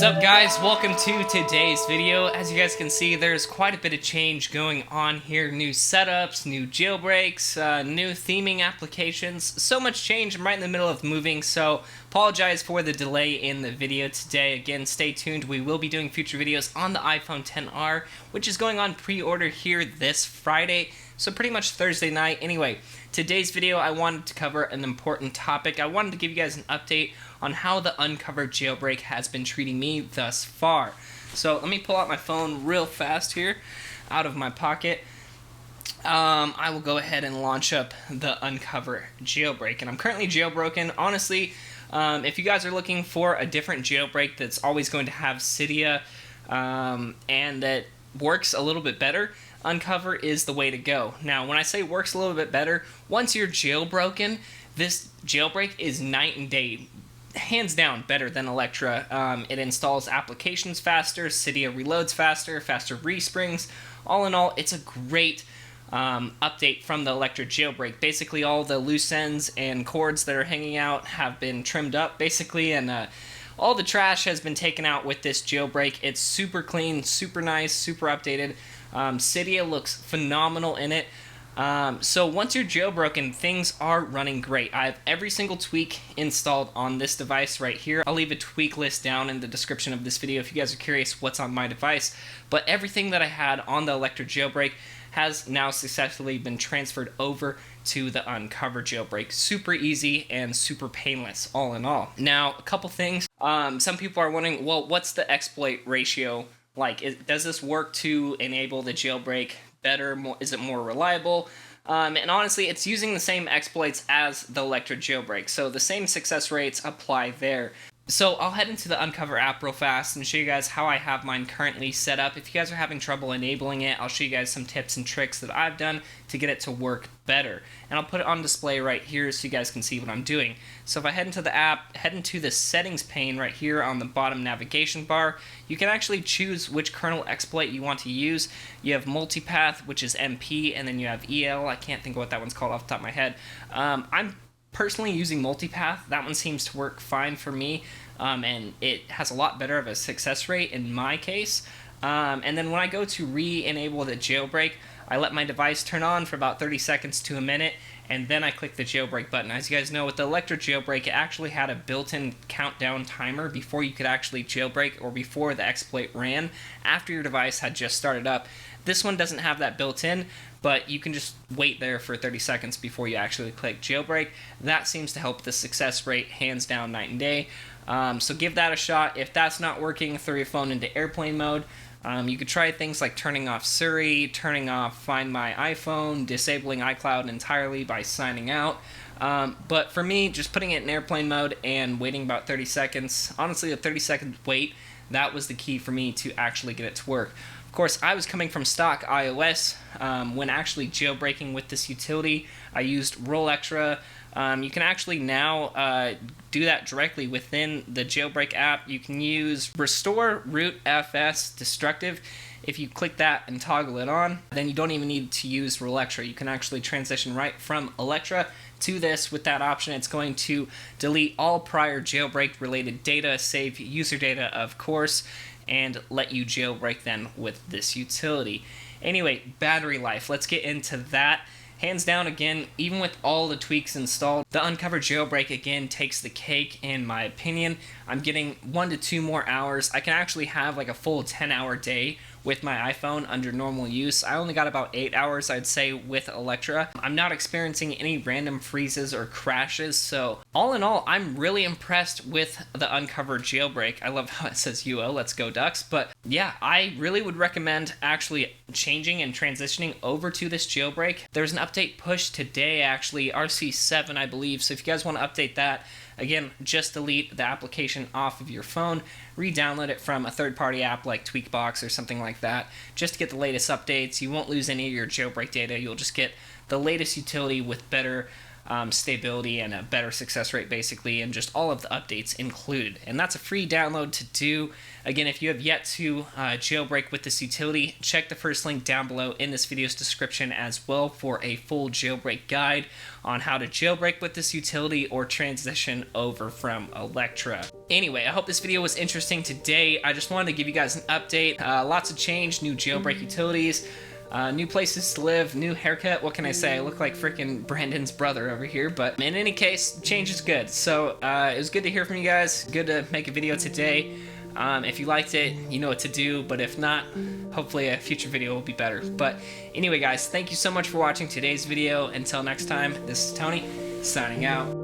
up, guys? Welcome to today's video. As you guys can see, there's quite a bit of change going on here. New setups, new jailbreaks, new theming applications. So much change. I'm right in the middle of moving, so apologize for the delay in the video today. Again, stay tuned. We will be doing future videos on the iPhone XR, which is going on pre-order here this Friday, so pretty much Thursday night. Anyway, today's video, I wanted to cover an important topic. I wanted to give you guys an update on how the Unc0ver Jailbreak has been treating me thus far. So let me pull out my phone real fast here out of my pocket. I will go ahead and launch up the Unc0ver Jailbreak, and I'm currently jailbroken. Honestly, if you guys are looking for a different jailbreak that's always going to have Cydia and that works a little bit better, Unc0ver is the way to go. Now, when I say works a little bit better, once you're jailbroken, this jailbreak is night and day. Hands down better than Electra. It installs applications faster, Cydia reloads faster, faster resprings. All in all, it's a great update from the Electra jailbreak. Basically, all the loose ends and cords that are hanging out have been trimmed up, basically, and all the trash has been taken out with this jailbreak. It's super clean, super nice, super updated. Cydia looks phenomenal in it. So once you're jailbroken, things are running great. I have every single tweak installed on this device right here. I'll leave a tweak list down in the description of this video if you guys are curious what's on my device. But everything that I had on the Electra jailbreak has now successfully been transferred over to the Unc0ver jailbreak. Super easy and super painless, all in all. Now, a couple things. Some people are wondering, well, what's the exploit ratio like? Does this work to enable the jailbreak better? Is it more reliable? And honestly, it's using the same exploits as the Electra jailbreak, so the same success rates apply there. So I'll head into the Unc0ver app real fast and show you guys how I have mine currently set up. If you guys are having trouble enabling it, I'll show you guys some tips and tricks that I've done to get it to work better. And I'll put it on display right here so you guys can see what I'm doing. So if I head into the app, head into the settings pane right here on the bottom navigation bar, you can actually choose which kernel exploit you want to use. You have multipath, which is MP, and then you have EL. I can't think of what that one's called off the top of my head. I'm personally using multipath. That one seems to work fine for me, and it has a lot better of a success rate in my case. And then when I go to re-enable the jailbreak, I let my device turn on for about 30 seconds to a minute, and then I click the jailbreak button. As you guys know, with the Electra jailbreak, it actually had a built-in countdown timer before you could actually jailbreak, or before the exploit ran, after your device had just started up. This one doesn't have that built in, but you can just wait there for 30 seconds before you actually click jailbreak. That seems to help the success rate hands down night and day. So give that a shot. If that's not working, throw your phone into airplane mode. You could try things like turning off Siri, turning off Find My iPhone, disabling iCloud entirely by signing out. But for me, just putting it in airplane mode and waiting about 30 seconds, honestly a 30-second wait, that was the key for me to actually get it to work. Of course, I was coming from stock iOS. When actually jailbreaking with this utility, I used RealCC. You can actually now do that directly within the jailbreak app. You can use Restore Root FS Destructive. If you click that and toggle it on, then you don't even need to use RealCC. You can actually transition right from Electra to this with that option. It's going to delete all prior jailbreak related data, save user data of course, and let you jailbreak then with this utility. Anyway, battery life, let's get into that. Hands down, again, even with all the tweaks installed, the Unc0ver jailbreak again takes the cake in my opinion. I'm getting 1 to 2 more hours. I can actually have like a full 10-hour day with my iPhone under normal use. I only got about 8 hours, I'd say, with Electra. I'm not experiencing any random freezes or crashes, so all in all, I'm really impressed with the Unc0ver jailbreak. I love how it says UO, let's go Ducks, but yeah, I really would recommend actually changing and transitioning over to this jailbreak. There's an update push today, actually, RC7, I believe, so if you guys want to update that, again, just delete the application off of your phone, re-download it from a third-party app like Tweakbox or something like that, just to get the latest updates. You won't lose any of your jailbreak data. You'll just get the latest utility with better stability and a better success rate, basically, and just all of the updates included. And that's a free download to do. Again, if you have yet to jailbreak with this utility, check the first link down below in this video's description as well for a full jailbreak guide on how to jailbreak with this utility or transition over from Electra. anyway, I hope this video was interesting today. I just wanted to give you guys an update. Lots of change, new jailbreak utilities, new places to live, new haircut. What can I say? I look like freaking Brandon's brother over here, but in any case, change is good. So it was good to hear from you guys. Good to make a video today. If you liked it, you know what to do, but if not, hopefully a future video will be better. But anyway, guys, thank you so much for watching today's video. Until next time, this is Tony, signing out.